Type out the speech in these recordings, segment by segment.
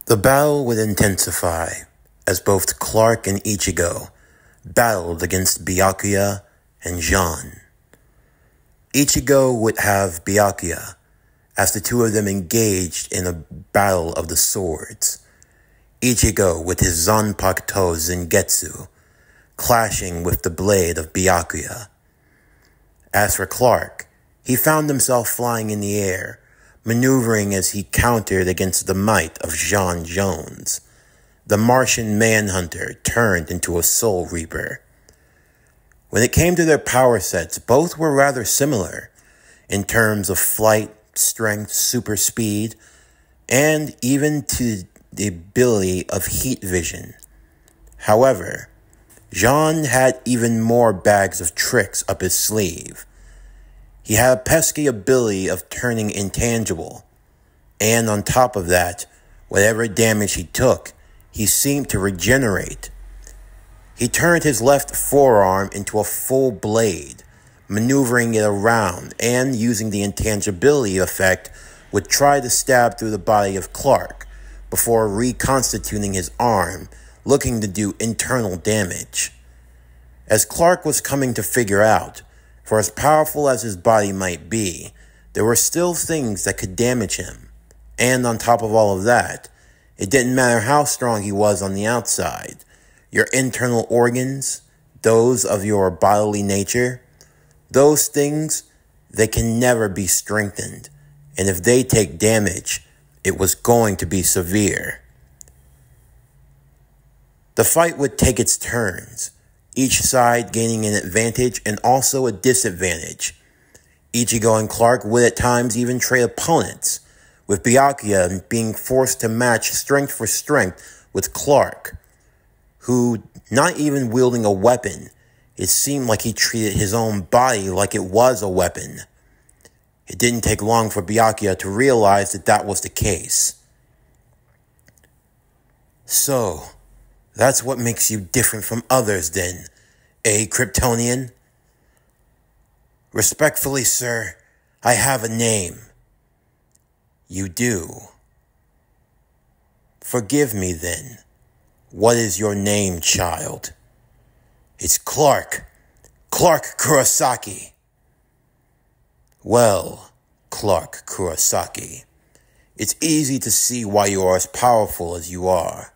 The battle would intensify as both Clark and Ichigo battled against Byakuya and Jean. Ichigo would have Byakuya as the two of them engaged in a battle of the swords. Ichigo with his Zanpakuto Zengetsu clashing with the blade of Byakuya. As for Clark, he found himself flying in the air, maneuvering as he countered against the might of John Jones, the Martian manhunter turned into a Soul Reaper. When it came to their power sets, both were rather similar in terms of flight, strength, super speed, and even to the ability of heat vision. However, Jean had even more bags of tricks up his sleeve. He had a pesky ability of turning intangible, and on top of that, whatever damage he took, he seemed to regenerate. He turned his left forearm into a full blade, maneuvering it around, and using the intangibility effect, would try to stab through the body of Clark before reconstituting his arm, looking to do internal damage. As Clark was coming to figure out, for as powerful as his body might be, there were still things that could damage him. And on top of all of that, it didn't matter how strong he was on the outside. Your internal organs, those of your bodily nature, those things, they can never be strengthened. And if they take damage, it was going to be severe. The fight would take its turns, each side gaining an advantage and also a disadvantage. Ichigo and Clark would at times even trade opponents, with Byakuya being forced to match strength for strength with Clark, who, not even wielding a weapon, it seemed like he treated his own body like it was a weapon. It didn't take long for Byakuya to realize that that was the case. So, that's what makes you different from others then, eh, Kryptonian? Respectfully, sir, I have a name. You do. Forgive me then. What is your name, child? It's Clark. Clark Kurosaki. Well, Clark Kurosaki, it's easy to see why you are as powerful as you are.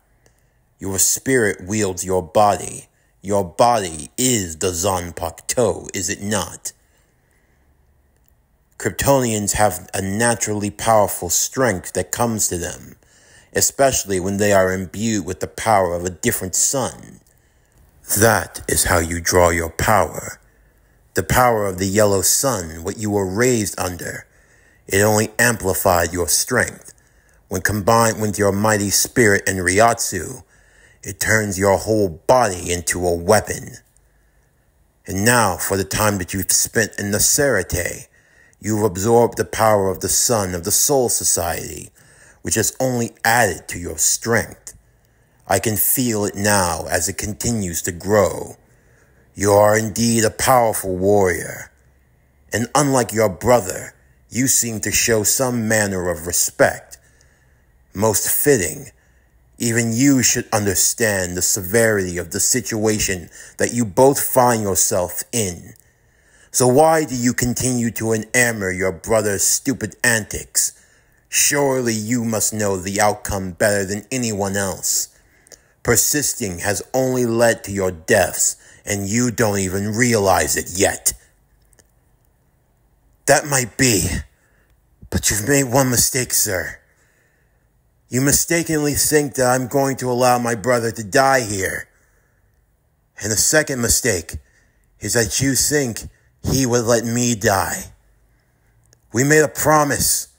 Your spirit wields your body. Your body is the Zanpakuto, is it not? Kryptonians have a naturally powerful strength that comes to them, especially when they are imbued with the power of a different sun. That is how you draw your power. The power of the yellow sun, what you were raised under. It only amplified your strength. When combined with your mighty spirit and Ryatsu, it turns your whole body into a weapon. And now, for the time that you've spent in the Serite, you've absorbed the power of the sun of the Soul Society, which has only added to your strength. I can feel it now as it continues to grow. You are indeed a powerful warrior. And unlike your brother, you seem to show some manner of respect. Most fitting. Even you should understand the severity of the situation that you both find yourself in. So why do you continue to enamor your brother's stupid antics? Surely you must know the outcome better than anyone else. Persisting has only led to your deaths, and you don't even realize it yet. That might be, but you've made one mistake, sir. You mistakenly think that I'm going to allow my brother to die here. And the second mistake is that you think he would let me die. We made a promise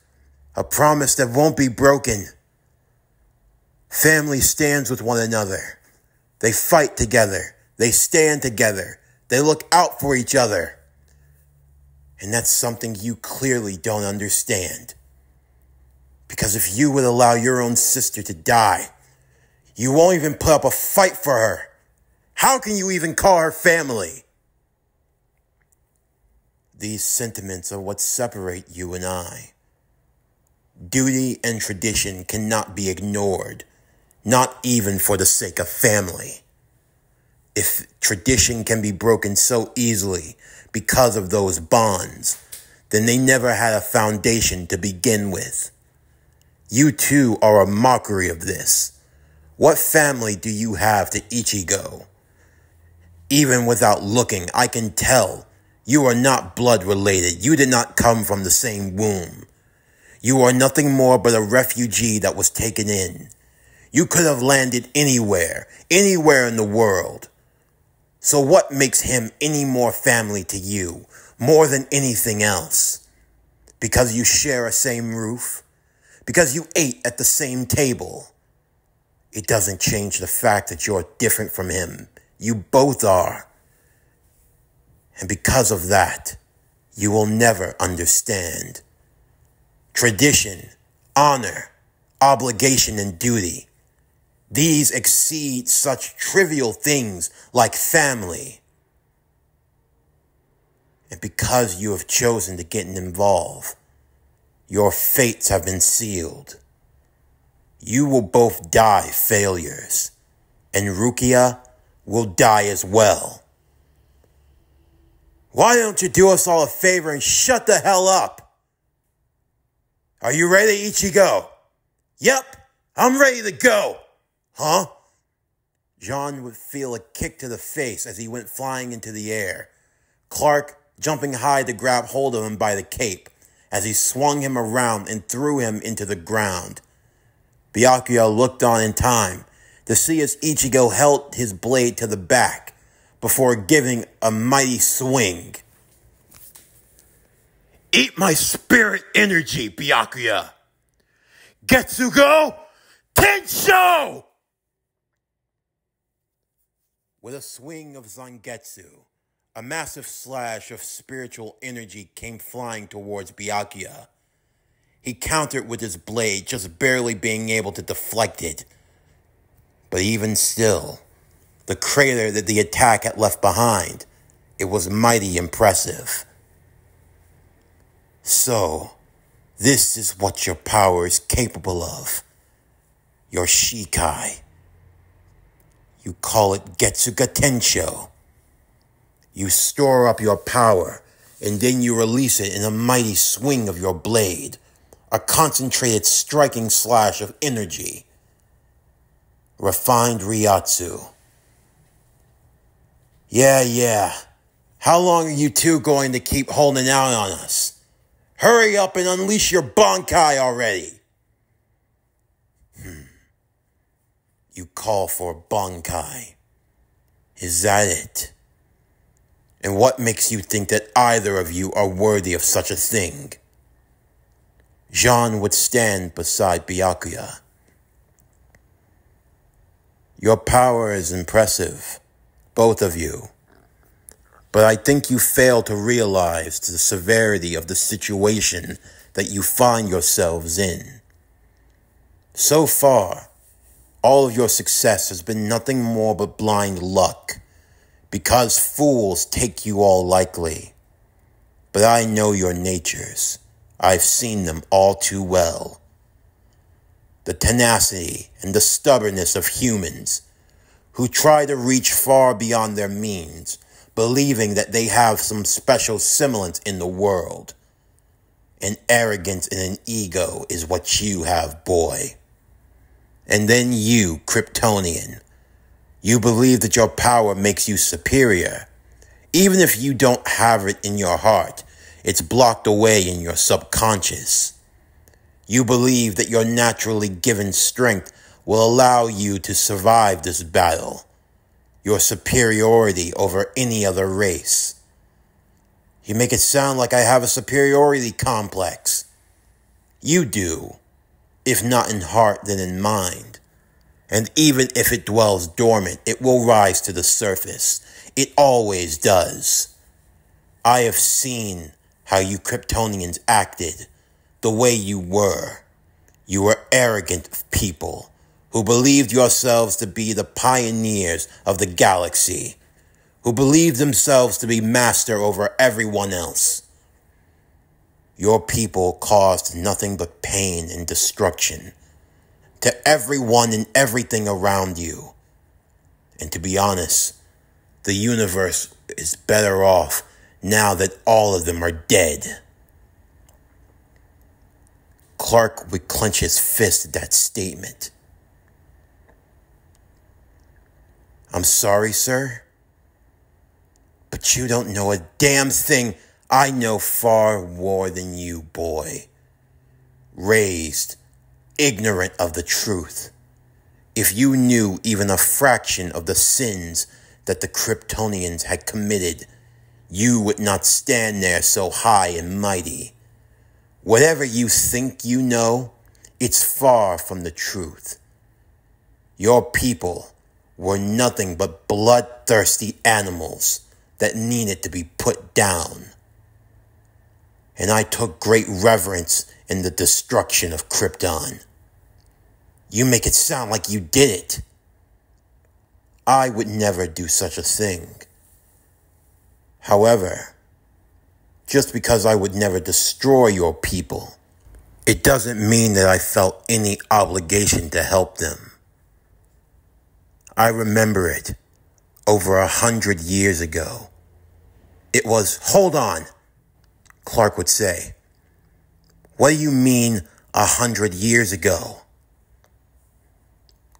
that won't be broken. Family stands with one another. They fight together. They stand together. They look out for each other. And that's something you clearly don't understand. Because if you would allow your own sister to die, you won't even put up a fight for her. How can you even call her family? These sentiments are what separate you and I. Duty and tradition cannot be ignored, not even for the sake of family. If tradition can be broken so easily because of those bonds, then they never had a foundation to begin with. You too are a mockery of this. What family do you have to Ichigo? Even without looking, I can tell you are not blood related. You did not come from the same womb. You are nothing more but a refugee that was taken in. You could have landed anywhere in the world. So what makes him any more family to you, more than anything else? Because you share a same roof? Because you ate at the same table? It doesn't change the fact that you're different from him. You both are. And because of that, you will never understand. Tradition, honor, obligation, and duty. These exceed such trivial things like family. And because you have chosen to get involved, your fates have been sealed. You will both die failures, and Rukia will die as well. Why don't you do us all a favor and shut the hell up? Are you ready, Ichigo? Yep, I'm ready to go. Huh? John would feel a kick to the face as he went flying into the air. Clark jumping high to grab hold of him by the cape as he swung him around and threw him into the ground. Byakuya looked on in time to see as Ichigo held his blade to the back before giving a mighty swing. Eat my spirit energy, Byakuya! Getsugo Tensho! With a swing of Zangetsu, a massive slash of spiritual energy came flying towards Byakuya. He countered with his blade, just barely being able to deflect it. But even still, the crater that the attack had left behind, it was mighty impressive. So, this is what your power is capable of. Your Shikai. You call it Getsuga Tensho. You store up your power, and then you release it in a mighty swing of your blade. A concentrated striking slash of energy. Refined Ryatsu. Yeah. How long are you two going to keep holding out on us? Hurry up and unleash your Bankai already. You call for Bankai. Is that it? And what makes you think that either of you are worthy of such a thing? Jean would stand beside Byakuya. Your power is impressive, both of you. But I think you fail to realize the severity of the situation that you find yourselves in. So far, all of your success has been nothing more but blind luck, because fools take you all lightly. But I know your natures. I've seen them all too well. The tenacity and the stubbornness of humans who try to reach far beyond their means, believing that they have some special semblance in the world. An arrogance and an ego is what you have, boy. And then you, Kryptonian, you believe that your power makes you superior. Even if you don't have it in your heart, it's blocked away in your subconscious. You believe that your naturally given strength will allow you to survive this battle, your superiority over any other race. You make it sound like I have a superiority complex. You do, if not in heart, then in mind. And even if it dwells dormant, it will rise to the surface. It always does. I have seen how you Kryptonians acted, the way you were. You were arrogant people who believed yourselves to be the pioneers of the galaxy, who believed themselves to be master over everyone else. Your people caused nothing but pain and destruction to everyone and everything around you. And to be honest, the universe is better off now that all of them are dead. Clark would clench his fist at that statement. I'm sorry, sir, but you don't know a damn thing. I know far more than you, boy. Raised ignorant of the truth. If you knew even a fraction of the sins that the Kryptonians had committed, you would not stand there so high and mighty. Whatever you think you know, it's far from the truth. Your people were nothing but bloodthirsty animals that needed to be put down. And I took great reverence in the destruction of Krypton. You make it sound like you did it. I would never do such a thing. However, just because I would never destroy your people, it doesn't mean that I felt any obligation to help them. I remember it over 100 years ago. It was, hold on, Clark would say. What do you mean 100 years ago?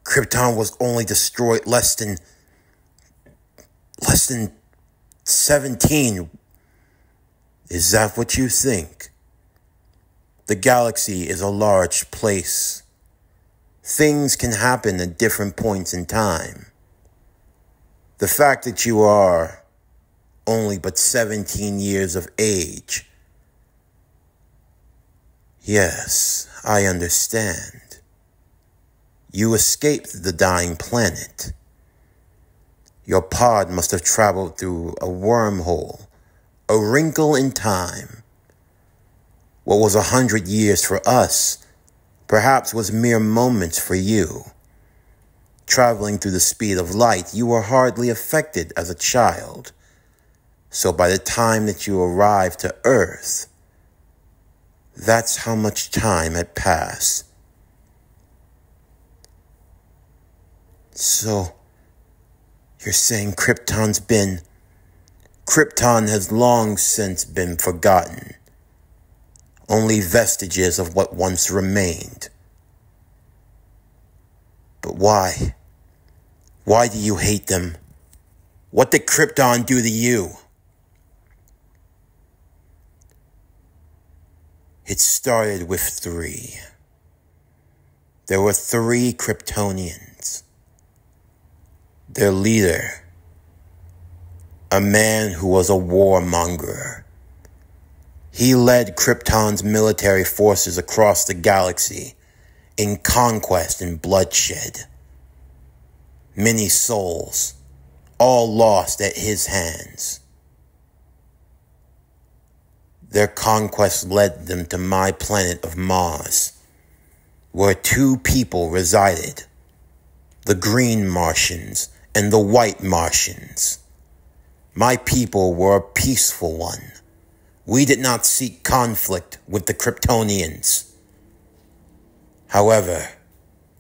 Krypton was only destroyed less than 17. Is that what you think? The galaxy is a large place. Things can happen at different points in time. The fact that you are only but 17 years of age. Yes, I understand. You escaped the dying planet. Your pod must have traveled through a wormhole, a wrinkle in time. What was 100 years for us, perhaps was mere moments for you. Traveling through the speed of light, you were hardly affected as a child. So by the time that you arrived to Earth, that's how much time had passed. So, you're saying Krypton has long since been forgotten. Only vestiges of what once remained. But why? Why do you hate them? What did Krypton do to you? It started with 3. There were 3 Kryptonians. Their leader, a man who was a warmonger. He led Krypton's military forces across the galaxy in conquest and bloodshed. Many souls, all lost at his hands. Their conquest led them to my planet of Mars, where 2 people resided, the Green Martians and the White Martians. My people were a peaceful one. We did not seek conflict with the Kryptonians. However,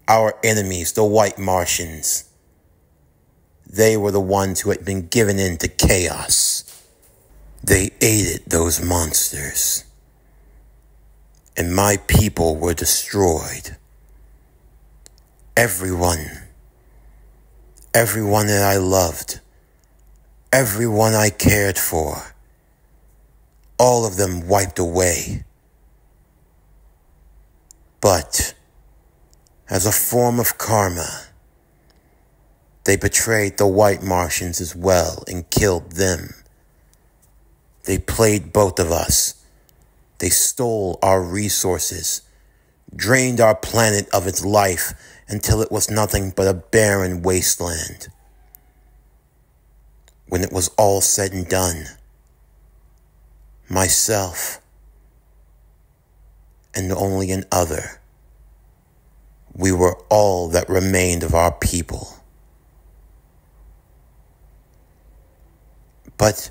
our enemies, the White Martians, they were the ones who had been given in to chaos. They aided those monsters, and my people were destroyed. Everyone that I loved, everyone I cared for, all of them wiped away. But, as a form of karma, they betrayed the White Martians as well and killed them. They played both of us. They stole our resources, drained our planet of its life until it was nothing but a barren wasteland. When it was all said and done, myself and only an other, we were all that remained of our people. But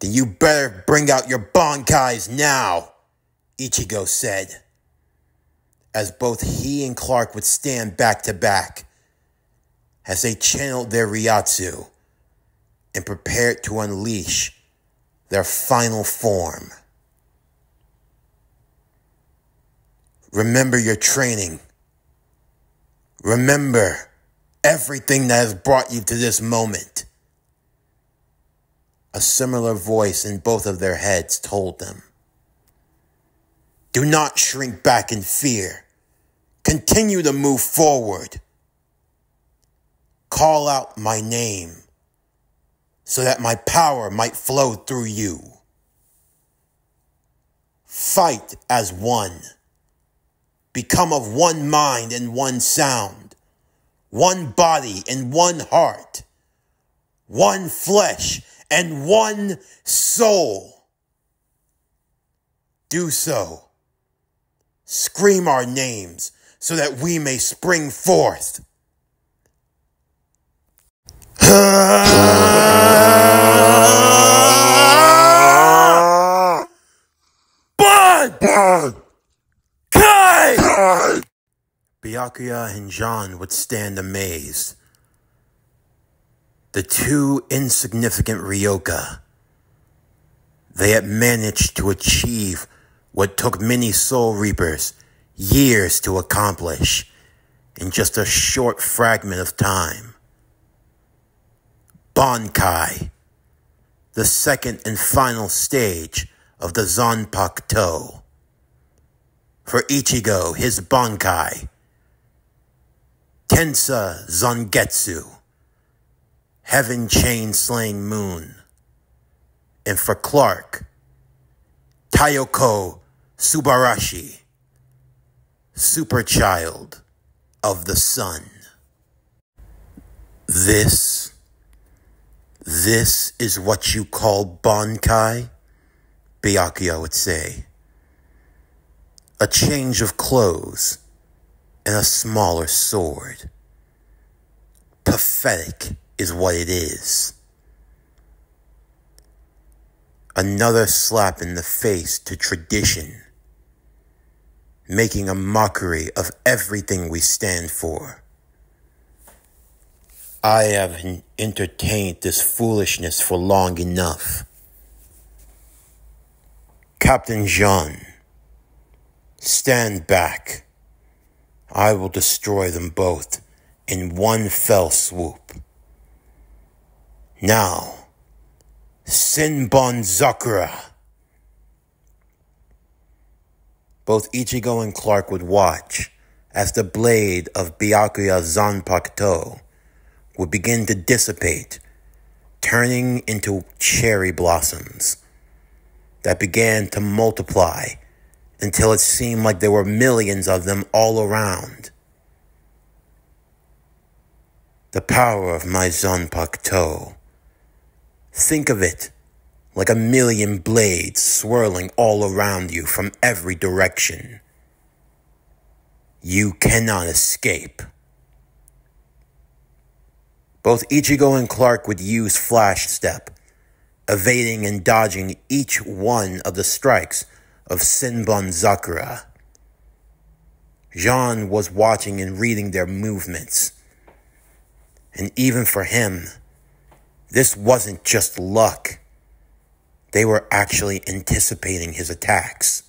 Then you better bring out your Bankais now, Ichigo said, as both he and Clark would stand back to back as they channeled their Ryatsu and prepared to unleash their final form. Remember your training. Remember everything that has brought you to this moment. A similar voice in both of their heads told them. Do not shrink back in fear. Continue to move forward. Call out my name so that my power might flow through you. Fight as one. Become of one mind and one sound, one body and one heart, one flesh and one soul. Do so. Scream our names so that we may spring forth. Blood! Kai! Byakuya and Jean would stand amazed. The two insignificant Ryoka. They had managed to achieve what took many Soul Reapers years to accomplish in just a short fragment of time. Bankai, the second and final stage of the Zanpakuto. For Ichigo, his Bankai, Tensa Zangetsu, Heaven Chain Slaying Moon. And for Clark, Tayoko Subarashi, Super Child of the Sun. This is what you call Bankai? Byakuya would say. A change of clothes and a smaller sword. Pathetic is what it is. Another slap in the face to tradition, making a mockery of everything we stand for. I have entertained this foolishness for long enough. Captain Jean, stand back. I will destroy them both in one fell swoop. Now, Senbon Zakura. Both Ichigo and Clark would watch as the blade of Byakuya Zanpakuto would begin to dissipate, turning into cherry blossoms that began to multiply until it seemed like there were millions of them all around. The power of my Zanpakuto. Think of it like a million blades swirling all around you from every direction. You cannot escape. Both Ichigo and Clark would use Flash Step, evading and dodging each one of the strikes of Senbon Zakura. Jean was watching and reading their movements. And even for him, this wasn't just luck. They were actually anticipating his attacks.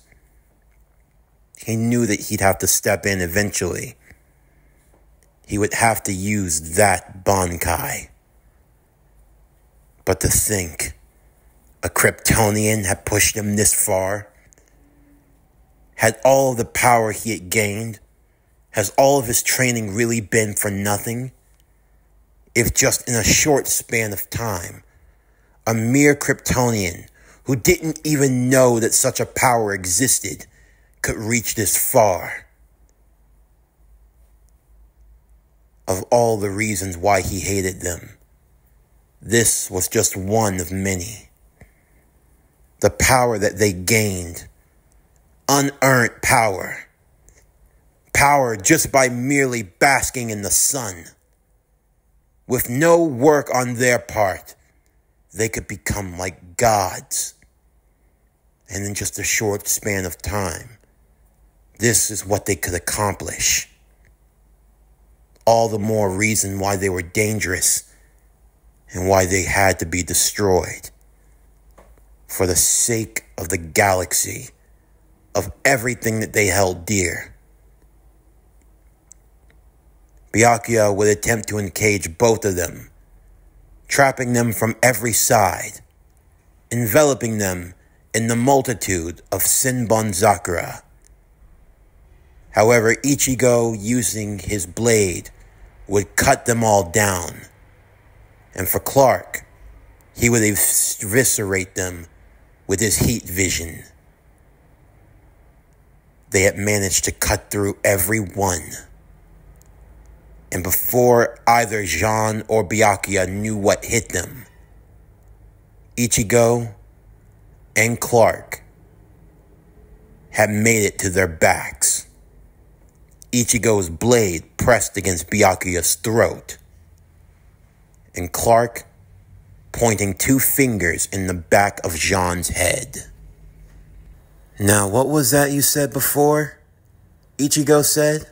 He knew that he'd have to step in eventually. He would have to use that Bankai. But to think a Kryptonian had pushed him this far, had all of the power he had gained, has all of his training really been for nothing? If just in a short span of time, a mere Kryptonian who didn't even know that such a power existed could reach this far. Of all the reasons why he hated them, this was just one of many. The power that they gained, unearned power, power just by merely basking in the sun. With no work on their part, they could become like gods. And in just a short span of time, this is what they could accomplish. All the more reason why they were dangerous and why they had to be destroyed. For the sake of the galaxy, of everything that they held dear. Byakuya would attempt to encage both of them, trapping them from every side, enveloping them in the multitude of Senbon Sakura. However, Ichigo, using his blade, would cut them all down. And for Clark, he would eviscerate them with his heat vision. They had managed to cut through every one. And before either Jean or Byakuya knew what hit them, Ichigo and Clark had made it to their backs. Ichigo's blade pressed against Byakuya's throat, and Clark pointing 2 fingers in the back of Jean's head. Now, what was that you said before? Ichigo said.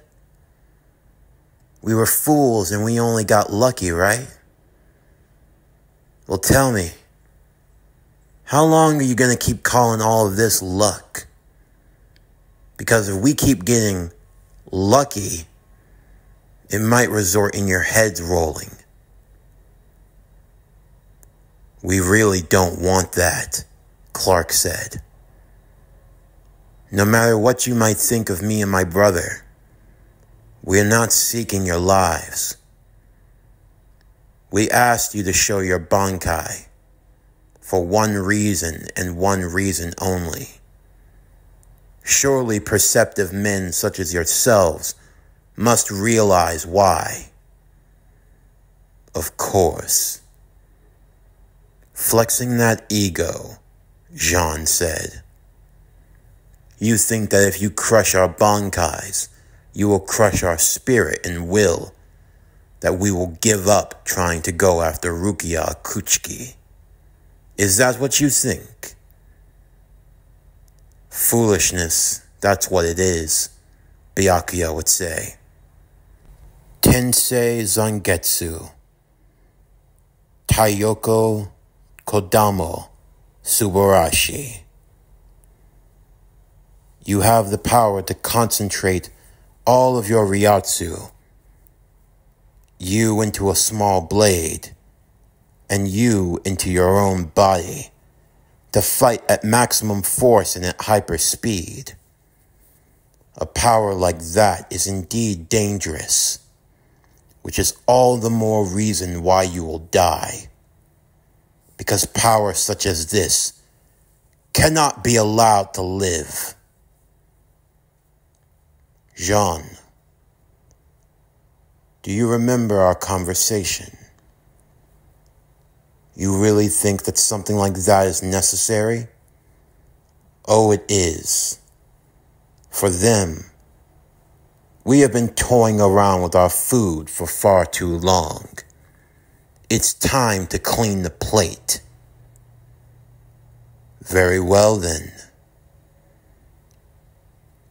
We were fools and we only got lucky, right? Well, tell me, how long are you going to keep calling all of this luck? Because if we keep getting lucky, it might result in your heads rolling. We really don't want that, Clark said. No matter what you might think of me and my brother, we're not seeking your lives. We asked you to show your Bankai for one reason and one reason only. Surely perceptive men such as yourselves must realize why. Of course. Flexing that ego, Jean said. You think that if you crush our Bankais, you will crush our spirit and will, that we will give up trying to go after Rukia Kuchiki. Is that what you think? Foolishness, that's what it is, Byakuya would say. Tensei Zangetsu. Taiyoko Kodamo Subarashi. You have the power to concentrate all of your Ryatsu, you into a small blade, and you into your own body, to fight at maximum force and at hyper speed. A power like that is indeed dangerous, which is all the more reason why you will die. Because power such as this cannot be allowed to live. Jean, do you remember our conversation? You really think that something like that is necessary? Oh, it is. For them, we have been toying around with our food for far too long. It's time to clean the plate. Very well then.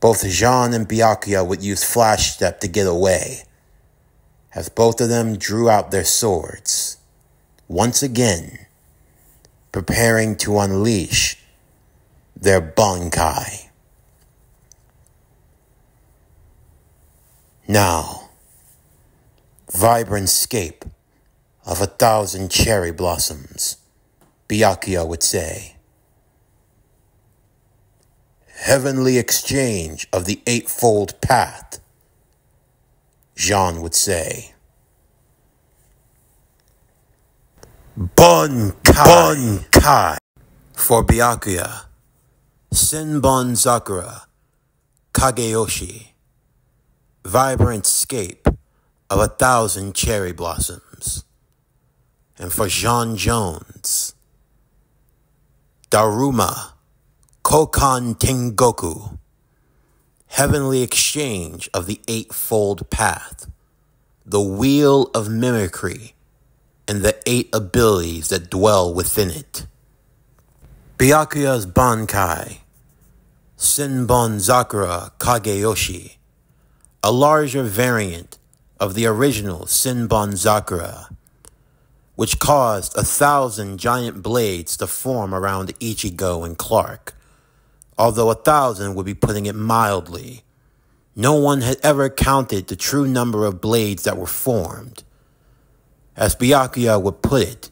Both Jean and Byakuya would use Flash Step to get away, as both of them drew out their swords, once again, preparing to unleash their Bankai. Now, vibrant scape of 1,000 cherry blossoms, Byakuya would say. Heavenly exchange of the eightfold path, Jean would say. Bankai. For Byakuya, Senbon Sakura, Kageyoshi, vibrant scape of 1,000 cherry blossoms. And for Jean Jones, Daruma, Kokan Tengoku, heavenly exchange of the eightfold path, the wheel of mimicry and the 8 abilities that dwell within it. Byakuya's Bankai, Senbon-Zakura Kageyoshi, a larger variant of the original Senbon-Zakura, which caused 1,000 giant blades to form around Ichigo and Clark. Although 1,000 would be putting it mildly. No one had ever counted the true number of blades that were formed. As Byakuya would put it,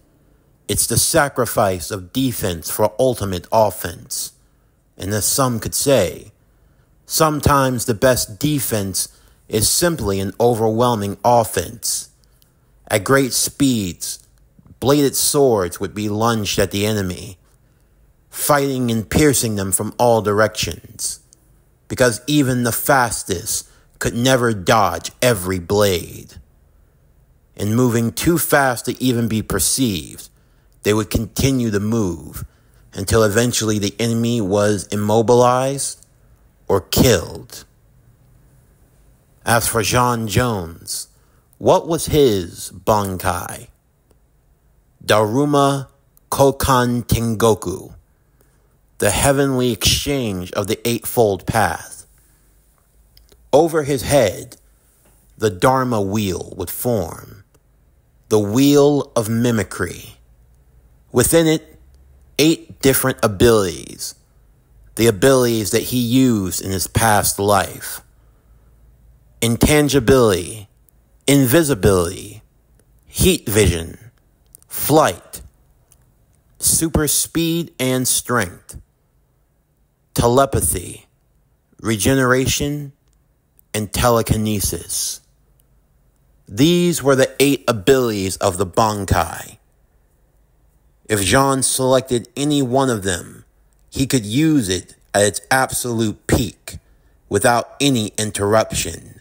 it's the sacrifice of defense for ultimate offense. And as some could say, sometimes the best defense is simply an overwhelming offense. At great speeds, bladed swords would be lunged at the enemy, fighting and piercing them from all directions, because even the fastest could never dodge every blade. And moving too fast to even be perceived, they would continue to move until eventually the enemy was immobilized or killed. As for John Jones, what was his Bankai? Daruma Kokan Tengoku, the heavenly exchange of the Eightfold Path. Over his head, the Dharma wheel would form, the wheel of mimicry. Within it, 8 different abilities, the abilities that he used in his past life. Intangibility, invisibility, heat vision, flight, super speed and strength, telepathy, regeneration, and telekinesis. These were the 8 abilities of the Bankai. If Jean selected any one of them, he could use it at its absolute peak without any interruption.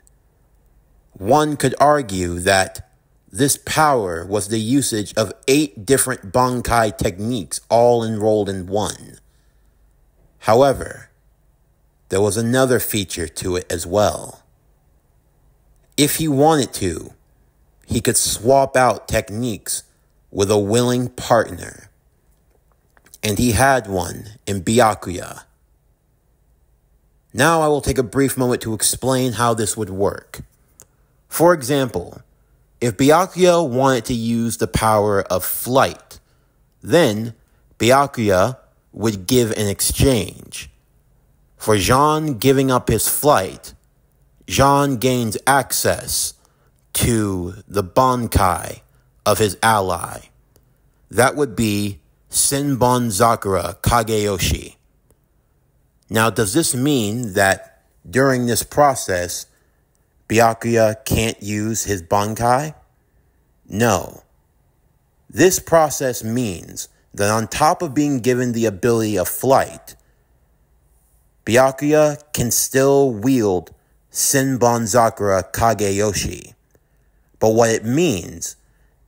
One could argue that this power was the usage of 8 different Bankai techniques all enrolled in one. However, there was another feature to it as well. If he wanted to, he could swap out techniques with a willing partner. And he had one in Byakuya. Now I will take a brief moment to explain how this would work. For example, if Byakuya wanted to use the power of flight, then Byakuya would give an exchange. For Jean giving up his flight, Jean gains access to the Bankai of his ally. That would be Senbon-Zakura Kageyoshi. Now, does this mean that during this process, Byakuya can't use his Bankai? No. This process means that on top of being given the ability of flight, Byakuya can still wield Senbon-Zakura Kageyoshi. But what it means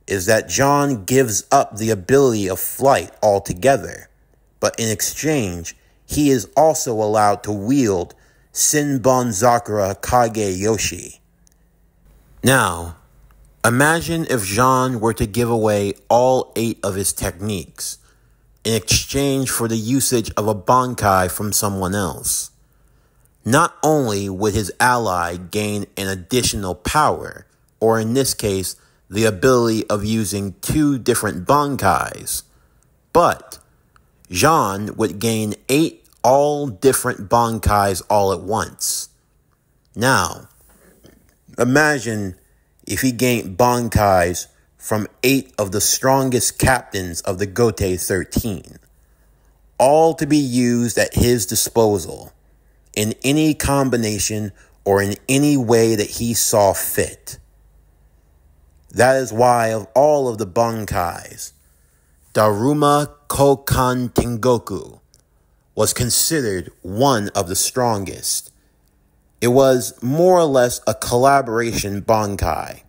is that John gives up the ability of flight altogether, but in exchange, he is also allowed to wield Senbon-Zakura Kageyoshi. Now, imagine if Jean were to give away all 8 of his techniques in exchange for the usage of a Bankai from someone else. Not only would his ally gain an additional power, or in this case, the ability of using 2 different Bankais, but Jean would gain 8 all different Bankais all at once. Now, imagine if he gained Bankais from 8 of the strongest captains of the Gote 13, all to be used at his disposal, in any combination or in any way that he saw fit. That is why of all of the Bankais, Daruma Kokan Tengoku was considered one of the strongest. It was more or less a collaboration Bankai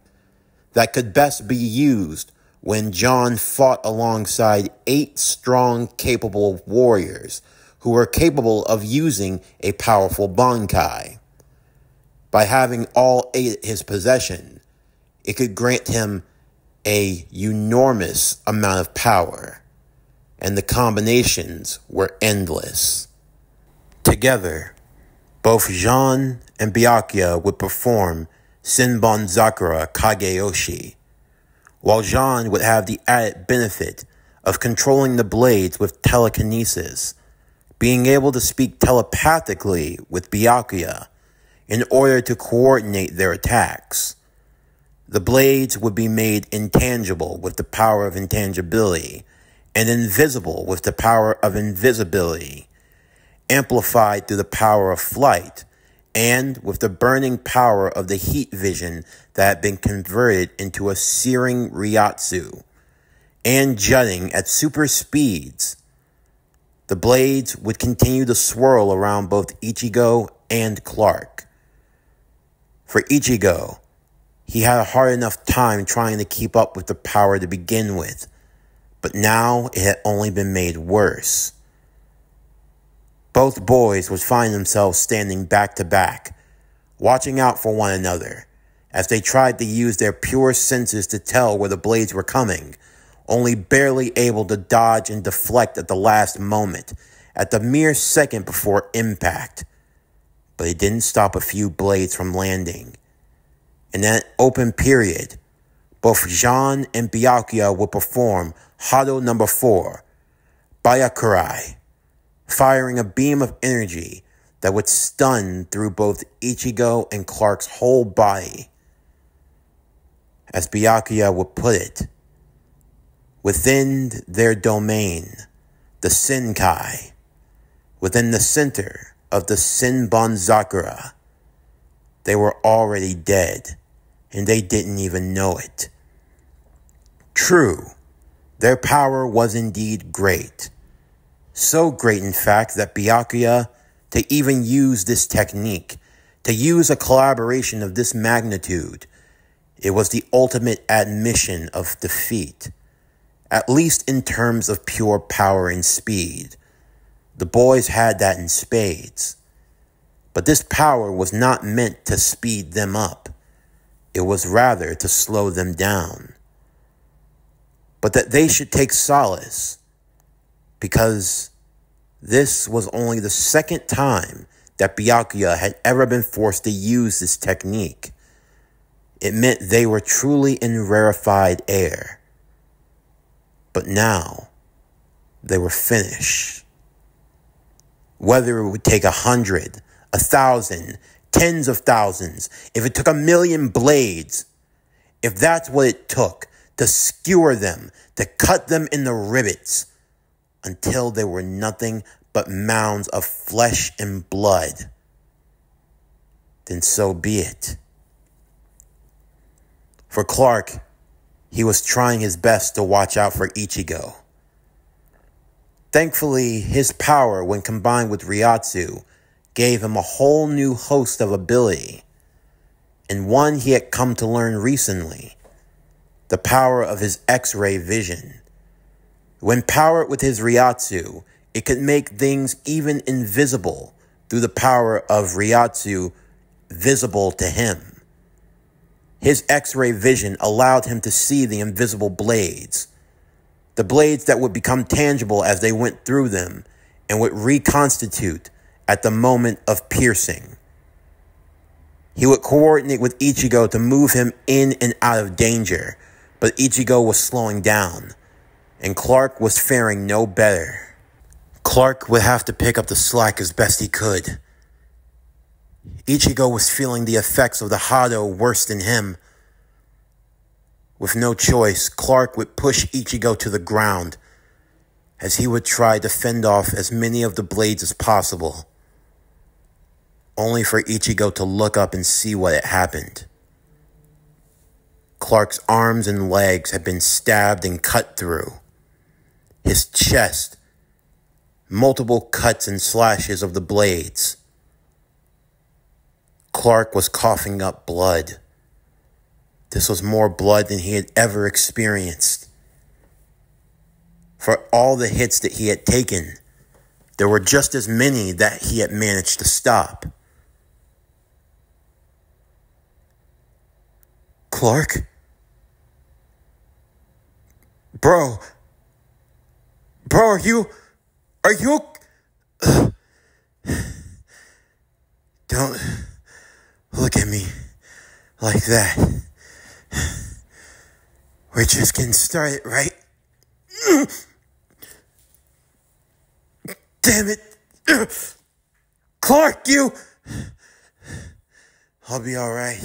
that could best be used when John fought alongside 8 strong, capable warriors who were capable of using a powerful Bankai. By having all 8 at his possession, it could grant him a enormous amount of power, and the combinations were endless. Together, both Jean and Byakuya would perform Senbonzakura Kageyoshi, while Jean would have the added benefit of controlling the blades with telekinesis, being able to speak telepathically with Byakuya in order to coordinate their attacks. The blades would be made intangible with the power of intangibility, and invisible with the power of invisibility, amplified through the power of flight, and with the burning power of the heat vision that had been converted into a searing Ryatsu, and jutting at super speeds. The blades would continue to swirl around both Ichigo and Clark. For Ichigo, he had a hard enough time trying to keep up with the power to begin with, but now it had only been made worse. Both boys would find themselves standing back to back, watching out for one another, as they tried to use their pure senses to tell where the blades were coming, only barely able to dodge and deflect at the last moment, at the mere second before impact. But it didn't stop a few blades from landing. In that open period, both Jean and Byakuya would perform Hado number 4, Byakurai, firing a beam of energy that would stun through both Ichigo and Clark's whole body. As Byakuya would put it, within their domain, the Senkai, within the center of the Senbonzakura, they were already dead, and they didn't even know it. True, their power was indeed great. So great, in fact, that Byakuya, to even use this technique, to use a collaboration of this magnitude, it was the ultimate admission of defeat, at least in terms of pure power and speed. The boys had that in spades. But this power was not meant to speed them up. It was rather to slow them down. But that they should take solace, because this was only the second time that Byakuya had ever been forced to use this technique. It meant they were truly in rarefied air. But now, they were finished. Whether it would take 100, 1,000, tens of thousands, if it took 1,000,000 blades, if that's what it took to skewer them, to cut them in the rivets, until they were nothing but mounds of flesh and blood, then so be it. For Clark, he was trying his best to watch out for Ichigo. Thankfully, his power, when combined with Ryatsu, gave him a whole new host of ability, and one he had come to learn recently, the power of his X-ray vision. When powered with his Ryatsu, it could make things even invisible through the power of Ryatsu visible to him. His X-ray vision allowed him to see the invisible blades, the blades that would become tangible as they went through them and would reconstitute at the moment of piercing. He would coordinate with Ichigo to move him in and out of danger, but Ichigo was slowing down, and Clark was faring no better. Clark would have to pick up the slack as best he could. Ichigo was feeling the effects of the Hado worse than him. With no choice, Clark would push Ichigo to the ground, as he would try to fend off as many of the blades as possible, only for Ichigo to look up and see what had happened. Clark's arms and legs had been stabbed and cut through. His chest, multiple cuts and slashes of the blades. Clark was coughing up blood. This was more blood than he had ever experienced. For all the hits that he had taken, there were just as many that he had managed to stop. Clark? Bro, are you, don't look at me like that. We're just getting started, right? Damn it. Clark, you. I'll be all right.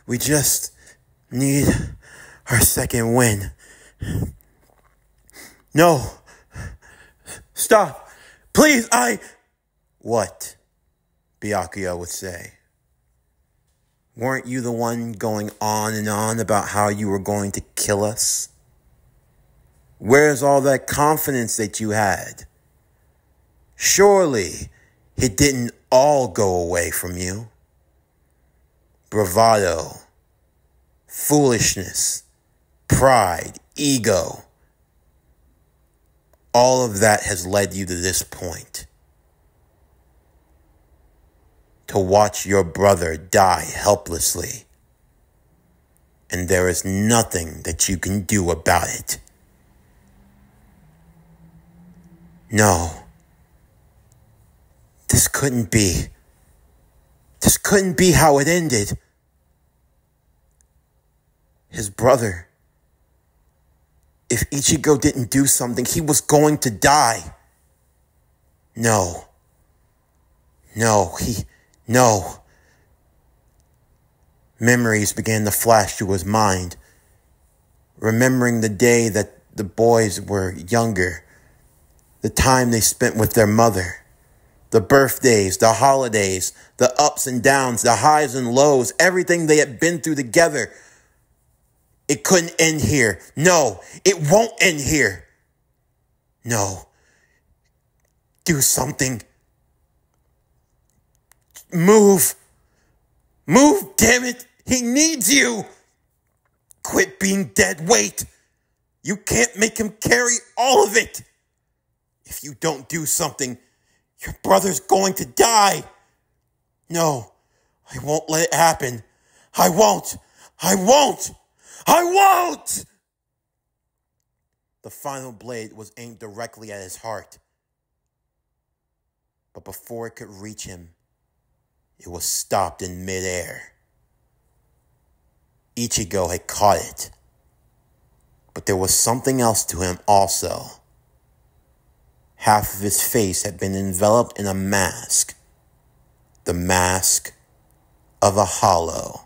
We just need our second win. No. Stop. Please, What? Byakuya would say. Weren't you the one going on and on about how you were going to kill us? Where's all that confidence that you had? Surely it didn't all go away from you. Bravado, foolishness, pride, ego. All of that has led you to this point. To watch your brother die helplessly. And there is nothing that you can do about it. No. This couldn't be. This couldn't be how it ended. His brother. If Ichigo didn't do something, he was going to die. No. Memories began to flash through his mind, remembering the day that the boys were younger, the time they spent with their mother, the birthdays, the holidays, the ups and downs, the highs and lows, everything they had been through together. It couldn't end here. No, it won't end here. No. Do something. Move, damn it. He needs you. Quit being dead weight. You can't make him carry all of it. If you don't do something, your brother's going to die. No, I won't let it happen. I won't. The final blade was aimed directly at his heart. But before it could reach him, it was stopped in midair. Ichigo had caught it. But there was something else to him also. Half of his face had been enveloped in a mask. The mask of a hollow.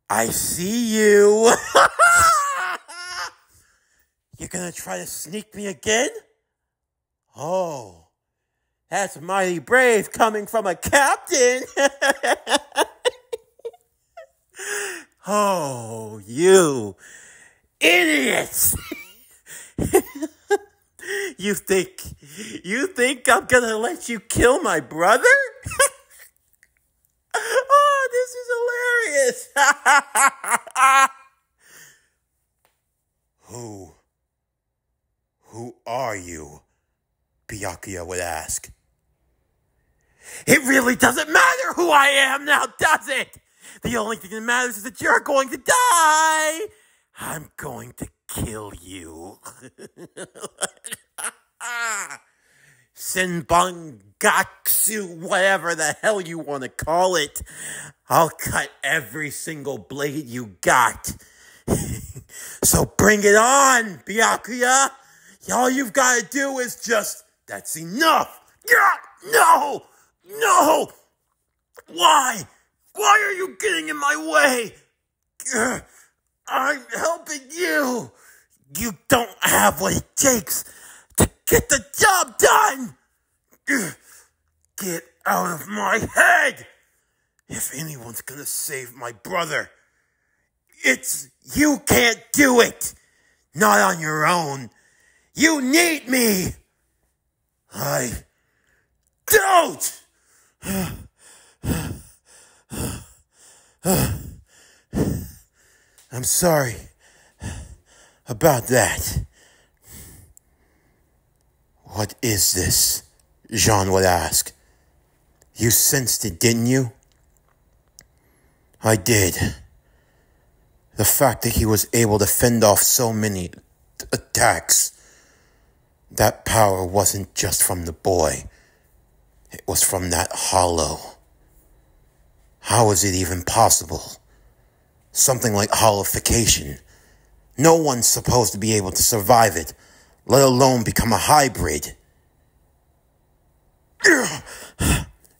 I see you. You're gonna try to sneak me again? Oh, that's mighty brave coming from a captain. Oh, you idiots. You think I'm gonna let you kill my brother? Oh, this is hilarious. Who are you? Byakuya would ask. It really doesn't matter who I am now, does it? The only thing that matters is that you're going to die. I'm going to kill you. Senbangatsu, whatever the hell you want to call it. I'll cut every single blade you got. So bring it on, Byakuya. All you've got to do is just, that's enough. No. Why? Why are you getting in my way? I'm helping you. You don't have what it takes to get the job done. Get out of my head. If anyone's gonna save my brother, it's you. Can't do it. Not on your own. You need me. I don't. I'm sorry about that. What is this? Jean would ask. You sensed it, didn't you? I did. The fact that he was able to fend off so many attacks. That power wasn't just from the boy. It was from that hollow. How is it even possible? Something like hollowification. No one's supposed to be able to survive it, let alone become a hybrid.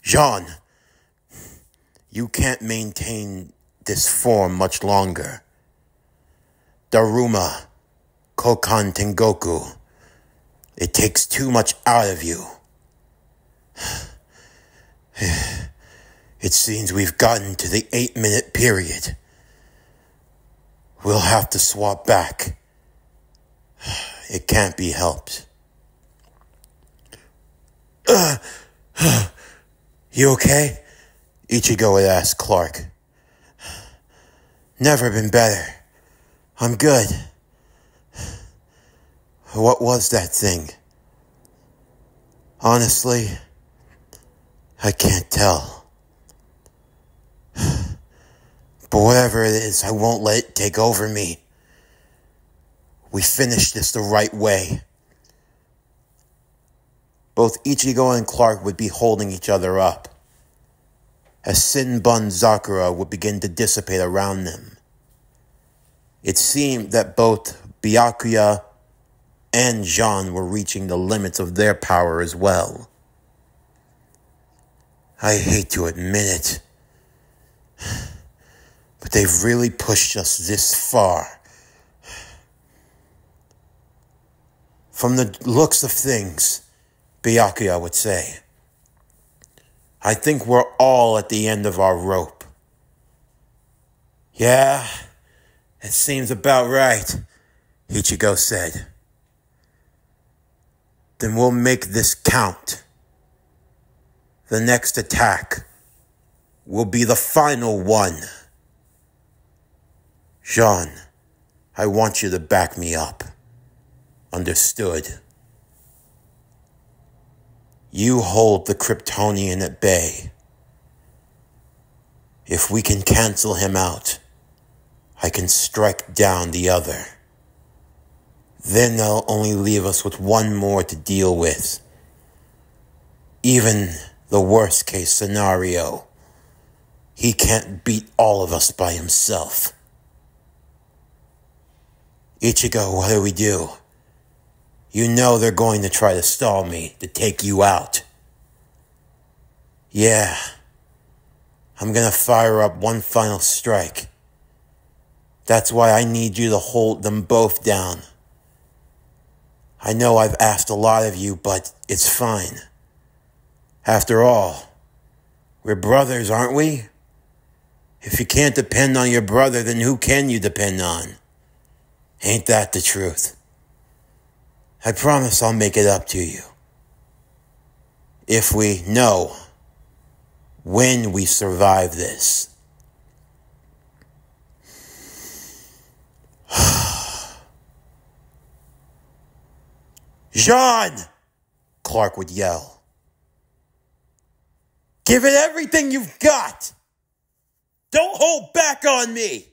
Jean, you can't maintain this form much longer. Daruma, Kokan Tengoku, it takes too much out of you. It seems we've gotten to the 8-minute period. We'll have to swap back. It can't be helped. You okay? Ichigo would ask Clark. Never been better. I'm good. What was that thing? Honestly, I can't tell. But whatever it is, I won't let it take over me. We finished this the right way. Both Ichigo and Clark would be holding each other up, as Sinbun Zakura would begin to dissipate around them. It seemed that both Byakuya and Jean were reaching the limits of their power as well. I hate to admit it, but they've really pushed us this far. From the looks of things, Byakuya would say, I think we're all at the end of our rope. Yeah, it seems about right, Ichigo said. Then we'll make this count. The next attack will be the final one. Jean, I want you to back me up. Understood? You hold the Kryptonian at bay. If we can cancel him out, I can strike down the other. Then they'll only leave us with one more to deal with. Even the worst case scenario, he can't beat all of us by himself. Ichigo, what do we do? You know they're going to try to stall me to take you out. Yeah, I'm gonna fire up one final strike. That's why I need you to hold them both down. I know I've asked a lot of you, but it's fine. After all, we're brothers, aren't we? If you can't depend on your brother, then who can you depend on? Ain't that the truth? I promise I'll make it up to you. If we know when we survive this. Jean! Clark would yell. Give it everything you've got! Don't hold back on me!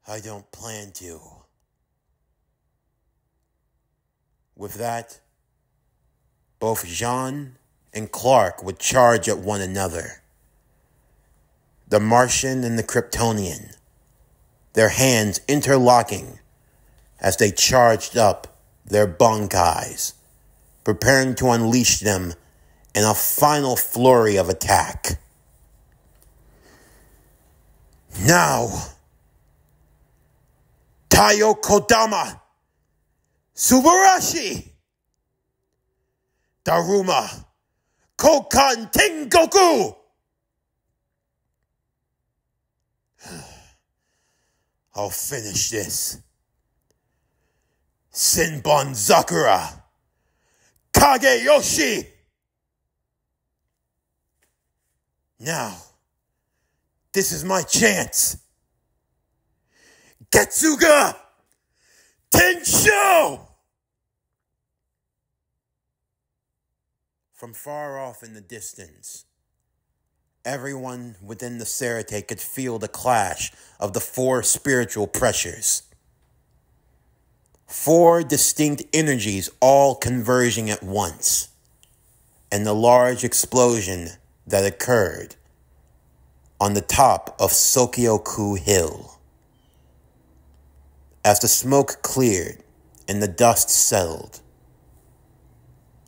I don't plan to. With that, both Jean and Clark would charge at one another. The Martian and the Kryptonian, their hands interlocking as they charged up their bankais, preparing to unleash them in a final flurry of attack. Now, Taiyo Kodama, Subarashi, Daruma, Kokan Tengoku. I'll finish this. Sinbun Zakura, Kageyoshi. Now, this is my chance. Ketsuga! Tensho! From far off in the distance, everyone within the Sarate could feel the clash of the four spiritual pressures. Four distinct energies all converging at once, and the large explosion that occurred on the top of Sokyoku Hill. As the smoke cleared and the dust settled,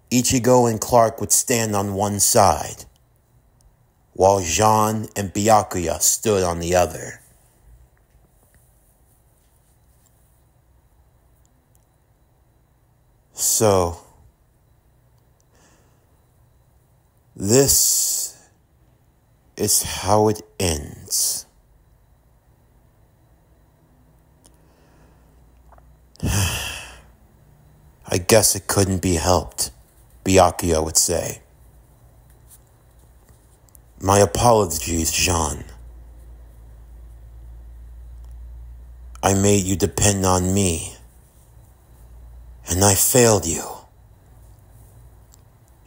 Ichigo and Clark would stand on one side, while Jean and Byakuya stood on the other. So, this is how it ends. I guess it couldn't be helped, Byakuya would say. My apologies, Jean. I made you depend on me, and I failed you.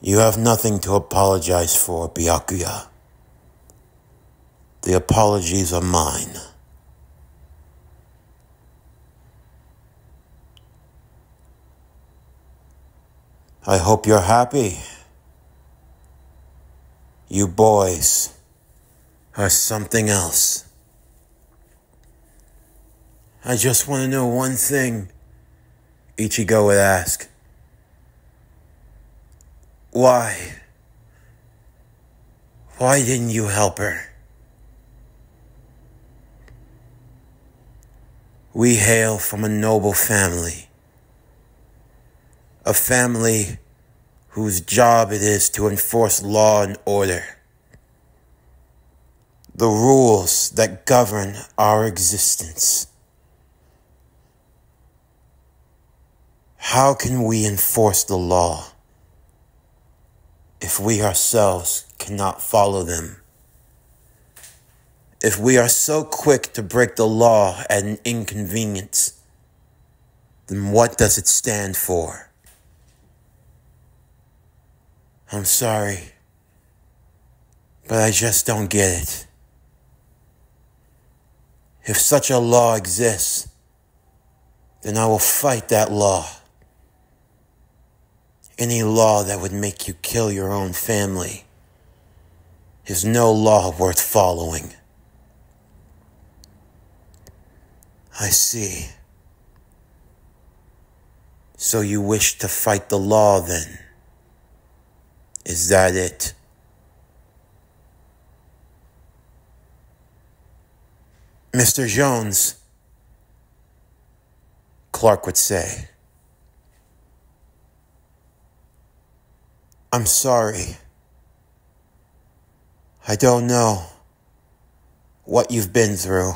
You have nothing to apologize for, Byakuya. The apologies are mine. I hope you're happy. You boys are something else. I just want to know one thing, Ichigo would ask. Why? Why didn't you help her? We hail from a noble family. A family whose job it is to enforce law and order. The rules that govern our existence. How can we enforce the law if we ourselves cannot follow them? If we are so quick to break the law at an inconvenience, then what does it stand for? I'm sorry, but I just don't get it. If such a law exists, then I will fight that law. Any law that would make you kill your own family is no law worth following. I see. So you wish to fight the law then? Is that it? Mr. Jones, Clark would say, I'm sorry. I don't know what you've been through.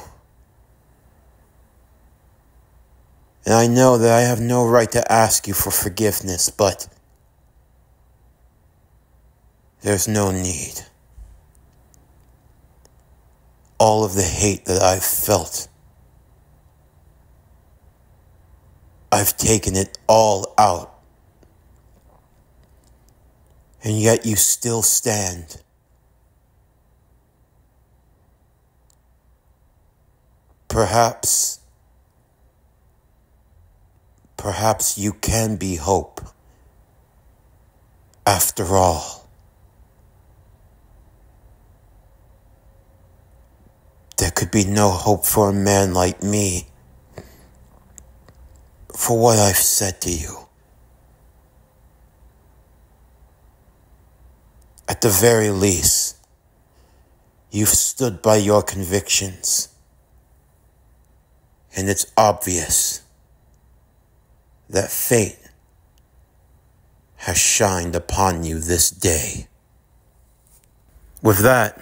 And I know that I have no right to ask you for forgiveness, but there's no need. All of the hate that I've felt, I've taken it all out. And yet you still stand. Perhaps you can be hope. After all. There could be no hope for a man like me. For what I've said to you. At the very least, you've stood by your convictions. And it's obvious that fate has shined upon you this day. With that,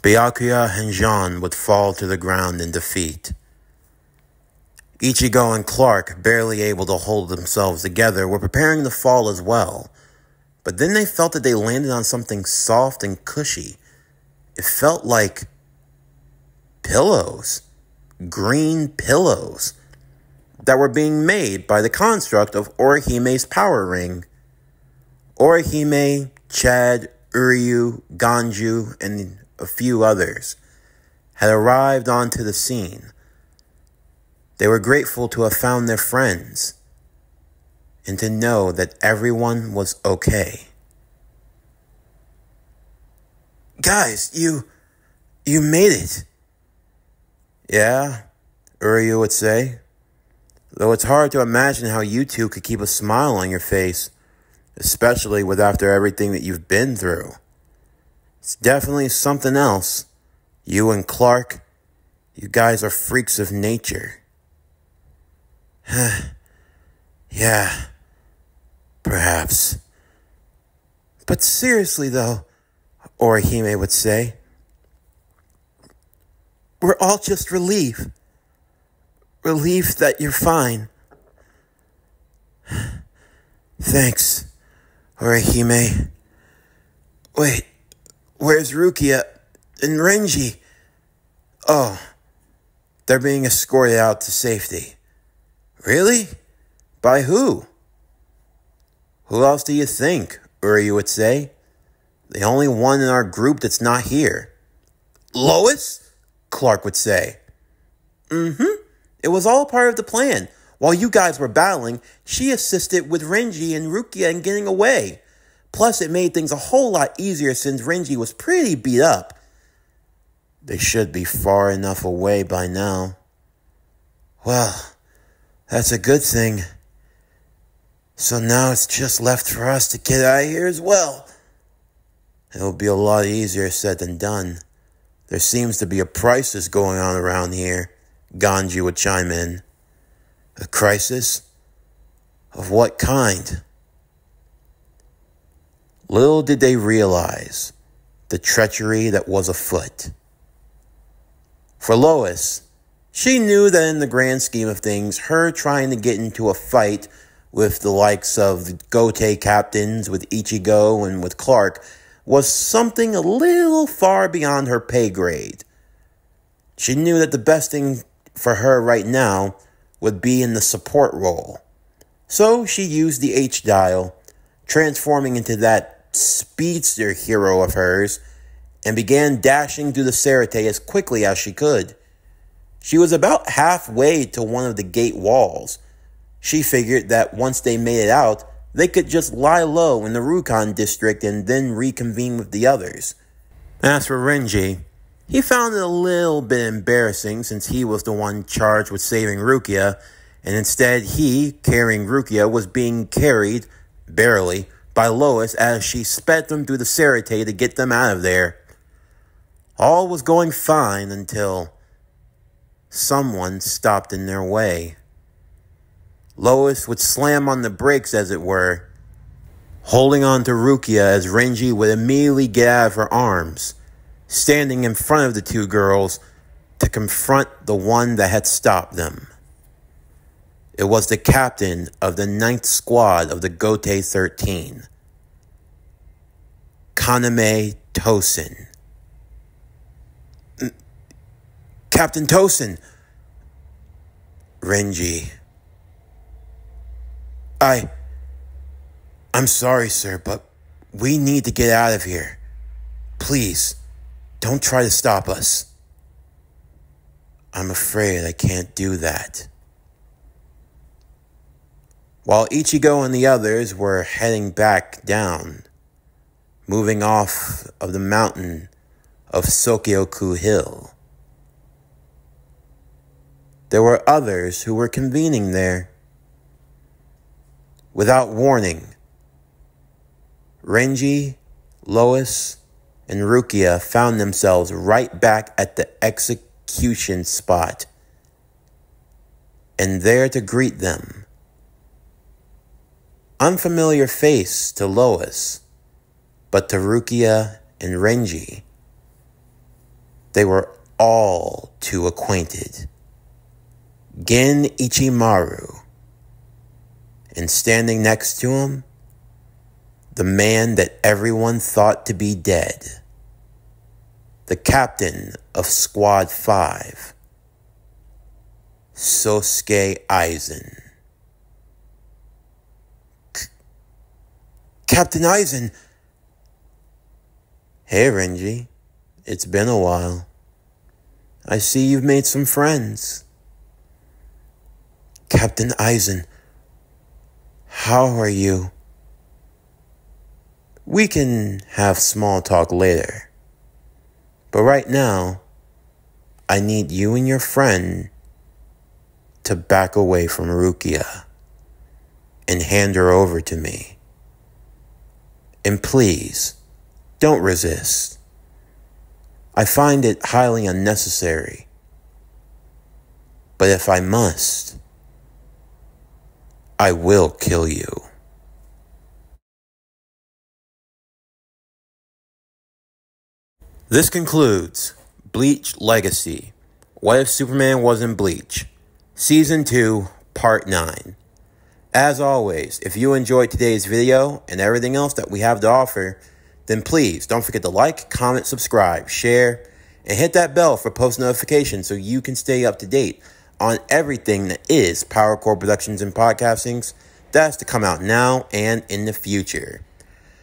Byakuya and Jean would fall to the ground in defeat. Ichigo and Clark, barely able to hold themselves together, were preparing to fall as well. But then they felt that they landed on something soft and cushy. It felt like pillows. green pillows that were being made by the construct of Orihime's power ring. Orihime, Chad, Uryu, Ganju, and a few others had arrived onto the scene. They were grateful to have found their friends and to know that everyone was okay. Guys, you made it. Yeah, Uryu would say. Though it's hard to imagine how you two could keep a smile on your face, especially with after everything that you've been through. It's definitely something else. You and Clark, you guys are freaks of nature. Yeah, perhaps. But seriously though, Orihime would say, we're all just relieved. Relieved that you're fine. Thanks, Orihime. Wait, where's Rukia and Renji? Oh, they're being escorted out to safety. Really? By who? Who else do you think? Uryu would say. The only one in our group that's not here. Lois? Clark would say. It was all part of the plan. While you guys were battling, she assisted with Renji and Rukia in getting away. Plus, it made things a whole lot easier since Renji was pretty beat up. They should be far enough away by now. Well, that's a good thing. So now it's just left for us to get out of here as well. It'll be a lot easier said than done. There seems to be a crisis going on around here, Ganji would chime in. A crisis? Of what kind? Little did they realize the treachery that was afoot. For Lois, she knew that in the grand scheme of things, her trying to get into a fight with the likes of the Gote captains, with Ichigo and with Clark, was something a little far beyond her pay grade. She knew that the best thing for her right now would be in the support role. So she used the H-dial, transforming into that speedster hero of hers, and began dashing through the Serite as quickly as she could. She was about halfway to one of the gate walls. She figured that once they made it out, they could just lie low in the Rukon district and then reconvene with the others. As for Renji, he found it a little bit embarrassing since he was the one charged with saving Rukia, and instead he, carrying Rukia, was being carried, barely, by Lois as she sped them through the Serite to get them out of there. All was going fine until someone stopped in their way. Lois would slam on the brakes, as it were, holding on to Rukia as Renji would immediately get out of her arms, standing in front of the two girls to confront the one that had stopped them. It was the captain of the 9th Squad of the Gote 13, Kaname Tosen. Captain Tosen! Renji. I'm sorry, sir, but we need to get out of here. Please, don't try to stop us. I'm afraid I can't do that. While Ichigo and the others were heading back down, moving off of the mountain of Sokyoku Hill, there were others who were convening there. Without warning, Renji, Lois, and Rukia found themselves right back at the execution spot. And there to greet them, unfamiliar face to Lois, but to Rukia and Renji, they were all too acquainted. Gen Ichimaru. And standing next to him, the man that everyone thought to be dead, the captain of Squad 5, Sosuke Aizen. Captain Aizen! Hey, Renji. It's been a while. I see you've made some friends. Captain Aizen, how are you? We can have small talk later. But right now, I need you and your friend to back away from Rukia and hand her over to me. And please, don't resist. I find it highly unnecessary. But if I must, I will kill you. This concludes Bleach Legacy. What if Superman was in Bleach? Season 2, Part 9. As always, if you enjoyed today's video and everything else that we have to offer, then please don't forget to like, comment, subscribe, share, and hit that bell for post notifications so you can stay up to date on everything that is Power Core Productions and Podcastings that's to come out now and in the future.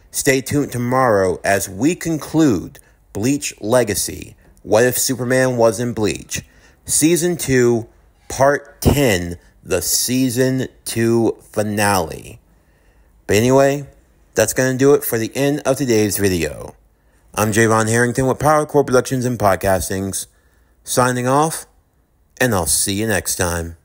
Stay tuned tomorrow as we conclude Bleach Legacy. What if Superman was in Bleach? Season 2, Part 10, the Season 2 finale. But anyway, that's going to do it for the end of today's video. I'm Javon Harrington with Power Core Productions and Podcastings, signing off, and I'll see you next time.